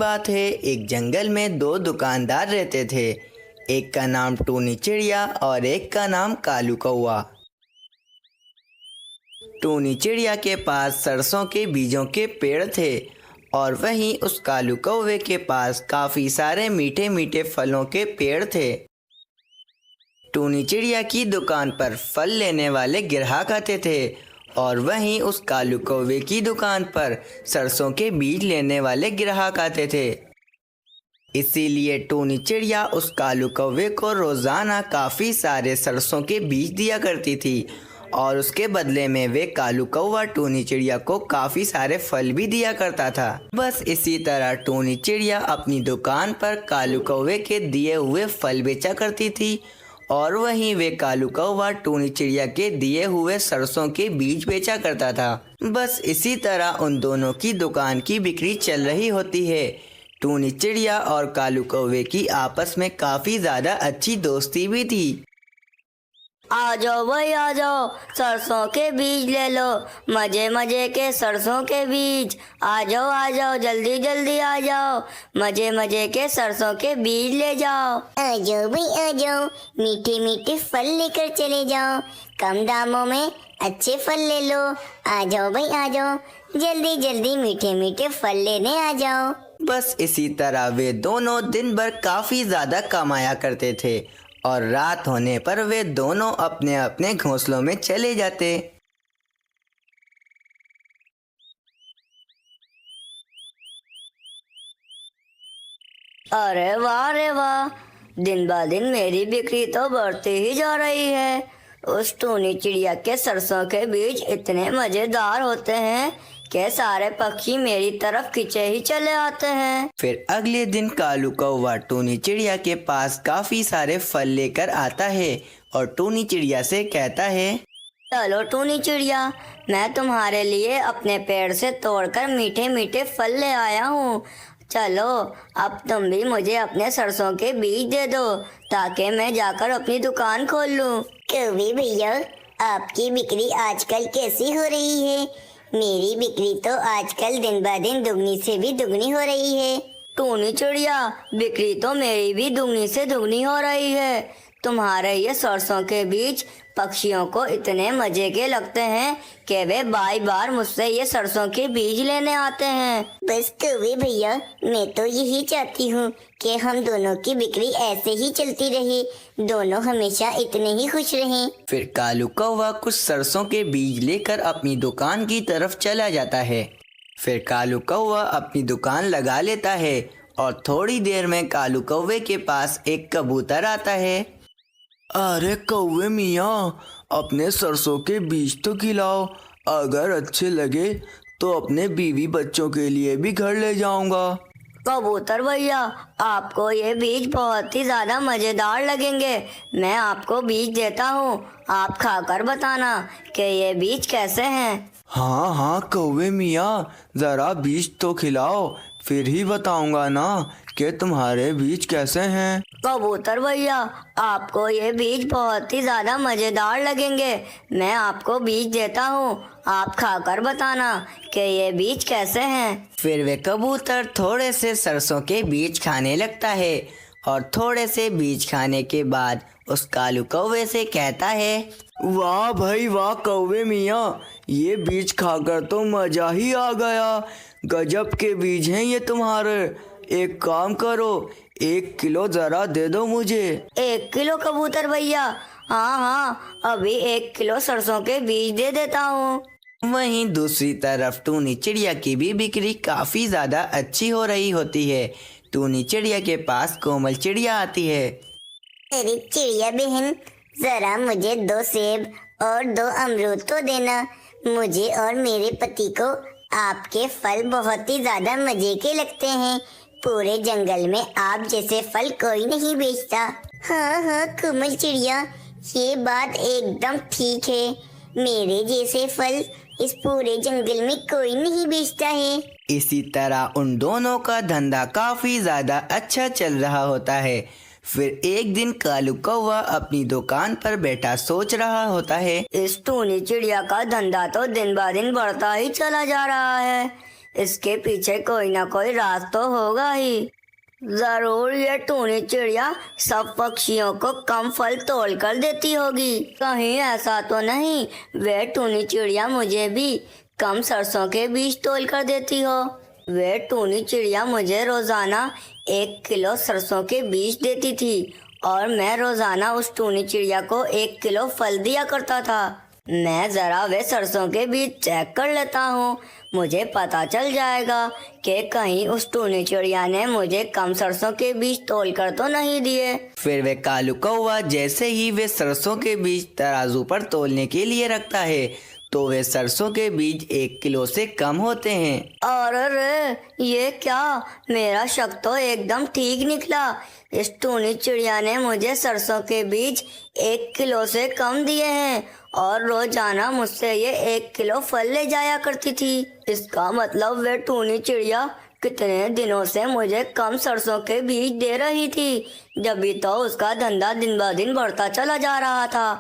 बात है, एक जंगल में दो दुकानदार रहते थे। एक का नाम टूनी चिड़िया और एक का नाम कालू कौवा। टूनी चिड़िया के पास सरसों के बीजों के पेड़ थे और वहीं उस कालू कौवे के पास काफ़ी सारे मीठे मीठे फलों के पेड़ थे। टूनी चिड़िया की दुकान पर फल लेने वाले ग्राहक आते थे और वहीं उस कालू कौवे की दुकान पर सरसों के बीज लेने वाले ग्राहक आते थे। इसीलिए टूनी चिड़िया उस कालू कौवे को रोज़ाना काफ़ी सारे सरसों के बीज दिया करती थी और उसके बदले में वे कालू कौवा टूनी चिड़िया को काफ़ी सारे फल भी दिया करता था। बस इसी तरह टूनी चिड़िया अपनी दुकान पर कालू कौवे के दिए हुए फल बेचा करती थी और वहीं वे कालू कौवा टूनी चिड़िया के दिए हुए सरसों के बीज बेचा करता था। बस इसी तरह उन दोनों की दुकान की बिक्री चल रही होती है। टूनी चिड़िया और कालू कौवे की आपस में काफ़ी ज़्यादा अच्छी दोस्ती भी थी। आ जाओ भाई आ जाओ, सरसों के बीज ले लो, मजे मजे के सरसों के बीज। आ जाओ जल्दी जल्दी आ जाओ, मजे मजे के सरसों के बीज ले जाओ। आ जाओ भाई आ जाओ, मीठे मीठे फल लेकर चले जाओ, कम दामों में अच्छे फल ले लो। आ जाओ भाई आ जाओ, जल्दी जल्दी मीठे मीठे फल लेने आ जाओ। बस इसी तरह वे दोनों दिन भर काफ़ी ज़्यादा कमाया करते थे और रात होने पर वे दोनों अपने अपने घोंसलों में चले जाते। अरे वाह रे वाह, दिन ब दिन मेरी बिक्री तो बढ़ती ही जा रही है। उस टूनी चिड़िया के सरसों के बीज इतने मजेदार होते हैं कि सारे पक्षी मेरी तरफ खींचे ही चले आते हैं। फिर अगले दिन कालू कौवा टूनी चिड़िया के पास काफ़ी सारे फल लेकर आता है और टूनी चिड़िया से कहता है, चलो टूनी चिड़िया, मैं तुम्हारे लिए अपने पेड़ से तोड़कर मीठे मीठे फल ले आया हूँ। चलो अब तुम भी मुझे अपने सरसों के बीज दे दो ताकि मैं जाकर अपनी दुकान खोल लूँ। कौवे भैया, आपकी बिक्री आजकल कैसी हो रही है? मेरी बिक्री तो आजकल दिन ब दिन दुगनी से भी दुगनी हो रही है। टूनी चिड़िया, बिक्री तो मेरी भी दुगनी से दुगनी हो रही है। तुम्हारे ये सरसों के बीज पक्षियों को इतने मजे के लगते हैं कि वे बार बार मुझसे ये सरसों के बीज लेने आते हैं। बस कौवे भैया, मैं तो यही चाहती हूँ कि हम दोनों की बिक्री ऐसे ही चलती रहे, दोनों हमेशा इतने ही खुश रहें। फिर कालू कौवा कुछ सरसों के बीज लेकर अपनी दुकान की तरफ चला जाता है। फिर कालू कौवा अपनी दुकान लगा लेता है और थोड़ी देर में कालू कौवे के पास एक कबूतर आता है। अरे कौवे मियाँ, अपने सरसों के बीज तो खिलाओ, अगर अच्छे लगे तो अपने बीवी बच्चों के लिए भी घर ले जाऊंगा। कबूतर भैया, आपको ये बीज बहुत ही ज़्यादा मज़ेदार लगेंगे। मैं आपको बीज देता हूँ, आप खाकर बताना कि ये बीज कैसे हैं। हाँ हाँ कौवे मियाँ, ज़रा बीज तो खिलाओ, फिर ही बताऊंगा ना कि तुम्हारे बीज कैसे हैं। कबूतर भैया, आपको ये बीज बहुत ही ज़्यादा मज़ेदार लगेंगे। मैं आपको बीज देता हूँ, आप खाकर बताना कि ये बीज कैसे हैं। फिर वे कबूतर थोड़े से सरसों के बीज खाने लगता है और थोड़े से बीज खाने के बाद उस कालू कौवे से कहता है, वाह भाई वाह कौवे मियाँ, ये बीज खाकर तो मज़ा ही आ गया। गजब के बीज हैं ये तुम्हारे। एक काम करो, 1 किलो ज़रा दे दो मुझे। 1 किलो कबूतर भैया? हाँ हाँ, अभी 1 किलो सरसों के बीज दे देता हूँ। वहीं दूसरी तरफ टूनी चिड़िया की भी बिक्री काफ़ी ज़्यादा अच्छी हो रही होती है। टूनी चिड़िया के पास कोमल चिड़िया आती है। अरे चिड़िया बहन, जरा मुझे 2 सेब और 2 अमरूद तो देना। मुझे और मेरे पति को आपके फल बहुत ही ज्यादा मजे के लगते हैं। पूरे जंगल में आप जैसे फल कोई नहीं बेचता। हाँ हाँ कोमल चिड़िया, ये बात एकदम ठीक है। मेरे जैसे फल इस पूरे जंगल में कोई नहीं बेचता है। इसी तरह उन दोनों का धंधा काफ़ी ज़्यादा अच्छा चल रहा होता है। फिर एक दिन कालू कौवा अपनी दुकान पर बैठा सोच रहा होता है, इस टूनी चिड़िया का धंधा तो दिन ब दिन बढ़ता ही चला जा रहा है। इसके पीछे कोई ना कोई राज तो होगा ही। जरूर ये टूनी चिड़िया सब पक्षियों को कम फल तोड़ कर देती होगी। कहीं ऐसा तो नहीं वे टूनी चिड़िया मुझे भी कम सरसों के बीज तोड़ कर देती हो। वे टूनी चिड़िया मुझे रोजाना 1 किलो सरसों के बीज देती थी और मैं रोजाना उस टूनी चिड़िया को 1 किलो फल दिया करता था। मैं जरा वे सरसों के बीज चेक कर लेता हूँ, मुझे पता चल जाएगा कि कहीं उस टूनी चिड़िया ने मुझे कम सरसों के बीज तोल कर तो नहीं दिए। फिर वे कालू कौवा जैसे ही वे सरसों के बीज तराजू पर तोलने के लिए रखता है तो वे सरसों के बीज 1 किलो से कम होते हैं। और अरे ये क्या, मेरा शक तो एकदम ठीक निकला। इस टूनी चिड़िया ने मुझे सरसों के बीज 1 किलो से कम दिए हैं और रोजाना मुझसे ये 1 किलो फल ले जाया करती थी। इसका मतलब वे टूनी चिड़िया कितने दिनों से मुझे कम सरसों के बीज दे रही थी, जब भी तो उसका धंधा दिन ब दिन बढ़ता चला जा रहा था।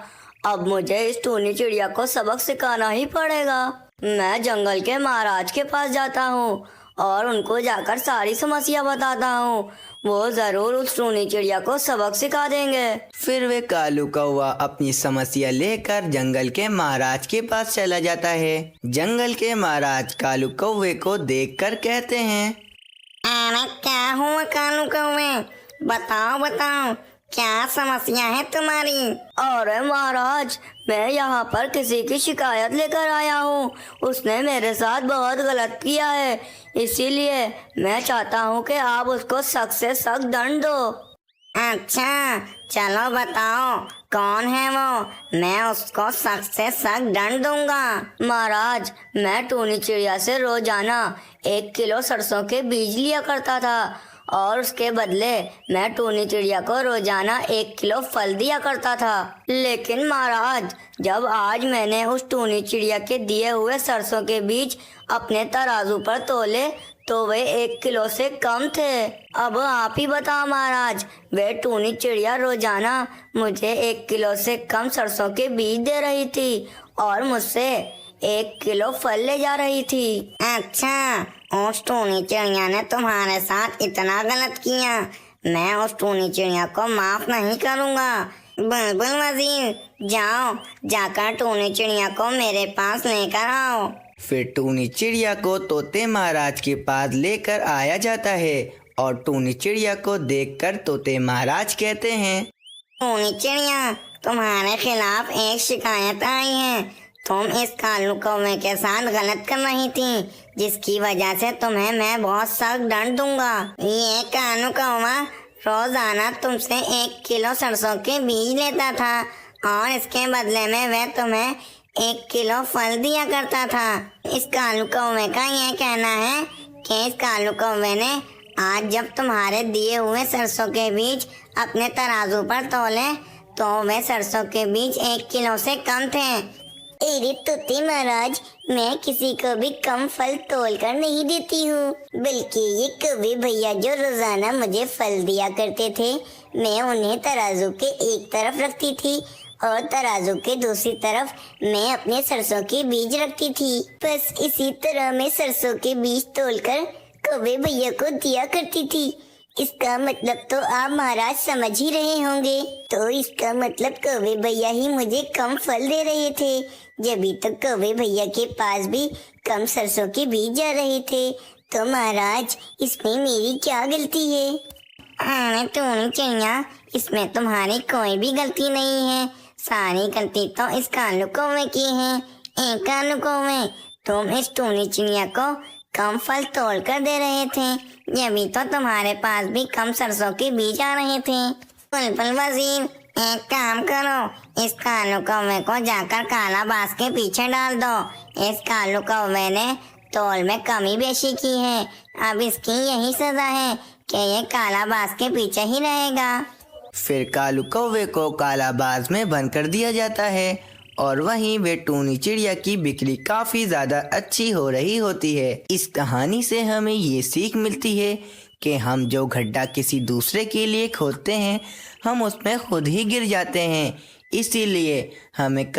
अब मुझे इस टूनी चिड़िया को सबक सिखाना ही पड़ेगा। मैं जंगल के महाराज के पास जाता हूँ और उनको जाकर सारी समस्या बताता हूँ, वो जरूर उस टूनी चिड़िया को सबक सिखा देंगे। फिर वे कालू कौवा अपनी समस्या लेकर जंगल के महाराज के पास चला जाता है। जंगल के महाराज कालू कौवे को देखकर कहते हैं, अरे क्या हुआ कालू कौवे, बताओ बताओ क्या समस्या है तुम्हारी। अरे महाराज, मैं यहाँ पर किसी की शिकायत लेकर आया हूँ, उसने मेरे साथ बहुत गलत किया है, इसीलिए मैं चाहता हूँ कि आप उसको सख्त से सख्त दंड दो। अच्छा चलो बताओ कौन है वो, मैं उसको सख्त से सख्त दंड दूंगा। महाराज, मैं टूनी चिड़िया से रोजाना 1 किलो सरसों के बीज लिया करता था और उसके बदले मैं टूनी चिड़िया को रोजाना 1 किलो फल दिया करता था। लेकिन महाराज, जब आज मैंने उस टूनी चिड़िया के दिए हुए सरसों के बीज अपने तराजू पर तोले तो वे 1 किलो से कम थे। अब आप ही बताओ महाराज, वे टूनी चिड़िया रोजाना मुझे 1 किलो से कम सरसों के बीज दे रही थी और मुझसे 1 किलो फल ले जा रही थी। अच्छा, उस टूनी चिड़िया ने तुम्हारे साथ इतना गलत किया, मैं उस टूनी चिड़िया को माफ नहीं करूँगा। बुलबुल वजीर, जाओ जाकर टूनी चिड़िया को मेरे पास लेकर आओ। फिर टूनी चिड़िया को तोते महाराज के पास लेकर आया जाता है और टूनी चिड़िया को देखकर तोते महाराज कहते हैं, टूनी चिड़िया, तुम्हारे खिलाफ एक शिकायत आई है। तुम इस कालू कौवे के साथ गलत कर रही थी, जिसकी वजह से तुम्हें मैं बहुत सख्त दंड दूंगा। ये कालू कौवा रोजाना तुमसे 1 किलो सरसों के बीज लेता था और इसके बदले में वह तुम्हें 1 किलो फल दिया करता था। इस कालू कौवे का यह कहना है कि इस कालू कौवे ने आज जब तुम्हारे दिए हुए सरसों के बीज अपने तराजू पर तोले तो वे सरसों के बीज 1 किलो से कम थे। अरे तोते महाराज, मैं किसी को भी कम फल तोल कर नहीं देती हूँ, बल्कि ये कौवे भैया जो रोजाना मुझे फल दिया करते थे, मैं उन्हें तराजू के एक तरफ रखती थी और तराजू के दूसरी तरफ मैं अपने सरसों के बीज रखती थी। बस इसी तरह मैं सरसों के बीज तोलकर कौवे भैया को दिया करती थी। इसका मतलब तो आप महाराज समझ ही रहे होंगे। तो इसका मतलब कौवे भैया ही मुझे कम फल दे रहे थे, जब तक कौवे भैया के पास भी कम सरसों के बीज जा रहे थे। तो महाराज, इसमें मेरी क्या गलती है? अरे टूनी चिड़िया, इसमें तुम्हारी कोई भी गलती नहीं है, सारी गलती तो इस कालू कौवे की है। एक कालू कौवे, तुम इस टूनी चिड़िया को कम फल तोड़ कर दे रहे थे, जब तो तुम्हारे पास भी कम सरसों के बीज आ रहे थे। बुलबुल वजीर, एक काम करो, इस कालू कौवे को जाकर काला बाज के पीछे डाल दो। इस कालू कौवे ने तोल में कमी बेशी की है, अब इसकी यही सजा है कि ये काला बाज के पीछे ही रहेगा। फिर कालू कौवे को कालाबाज में बंद कर दिया जाता है और वहीं वे टूनी चिड़िया की बिक्री काफी ज्यादा अच्छी हो रही होती है। इस कहानी से हमें ये सीख मिलती है कि हम जो गड्ढा किसी दूसरे के लिए खोदते हैं, हम उसमें खुद ही गिर जाते हैं। इसीलिए हमें कभी